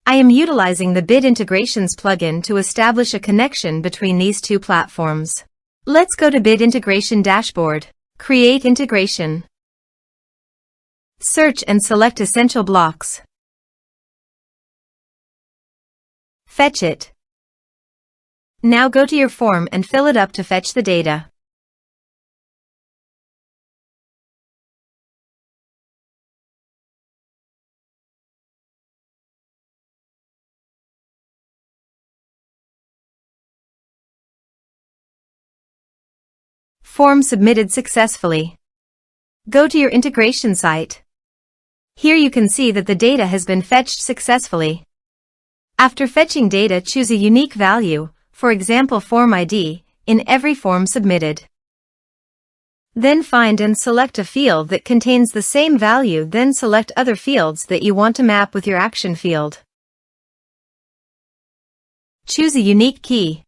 I am utilizing the Bid Integrations plugin to establish a connection between these two platforms. Let's go to Bid Integration Dashboard. Create Integration. Search and select Essential Blocks. Fetch it. Now go to your form and fill it up to fetch the data. Form submitted successfully. Go to your integration site. Here you can see that the data has been fetched successfully. After fetching data, choose a unique value, for example form ID, in every form submitted. Then find and select a field that contains the same value, then select other fields that you want to map with your action field. Choose a unique key.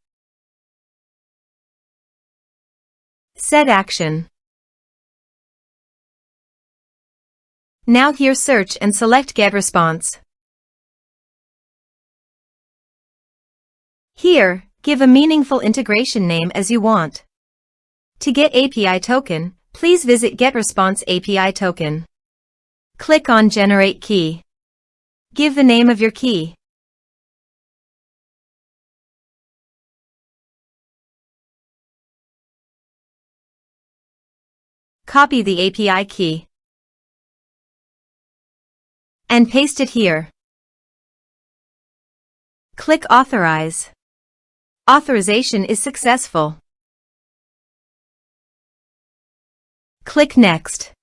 Set action. Now here search and select GetResponse. Here, give a meaningful integration name as you want. To get API token, please visit GetResponse API token. Click on Generate Key. Give the name of your key. Copy the API key and paste it here. Click Authorize. Authorization is successful. Click Next.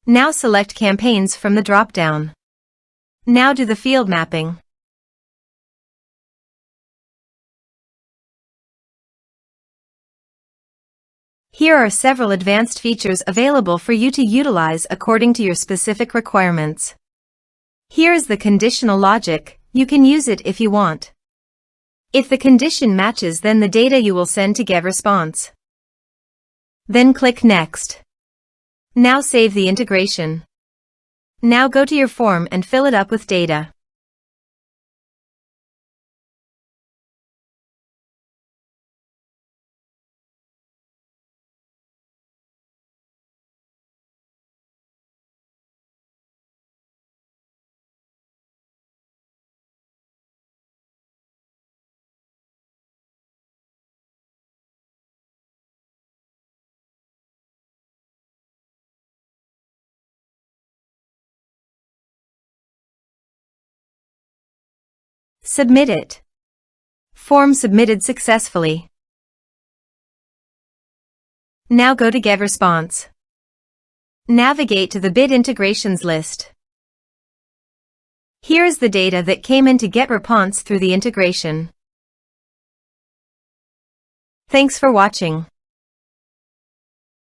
Now select Campaigns from the drop-down. Now do the field mapping. Here are several advanced features available for you to utilize according to your specific requirements. Here is the conditional logic. You can use it if you want. If the condition matches, then the data you will send to GetResponse. Then click Next. Now save the integration. Now go to your form and fill it up with data. Submit it. Form submitted successfully. Now go to GetResponse. Navigate to the Bid Integrations list. Here is the data that came into GetResponse through the integration. Thanks for watching.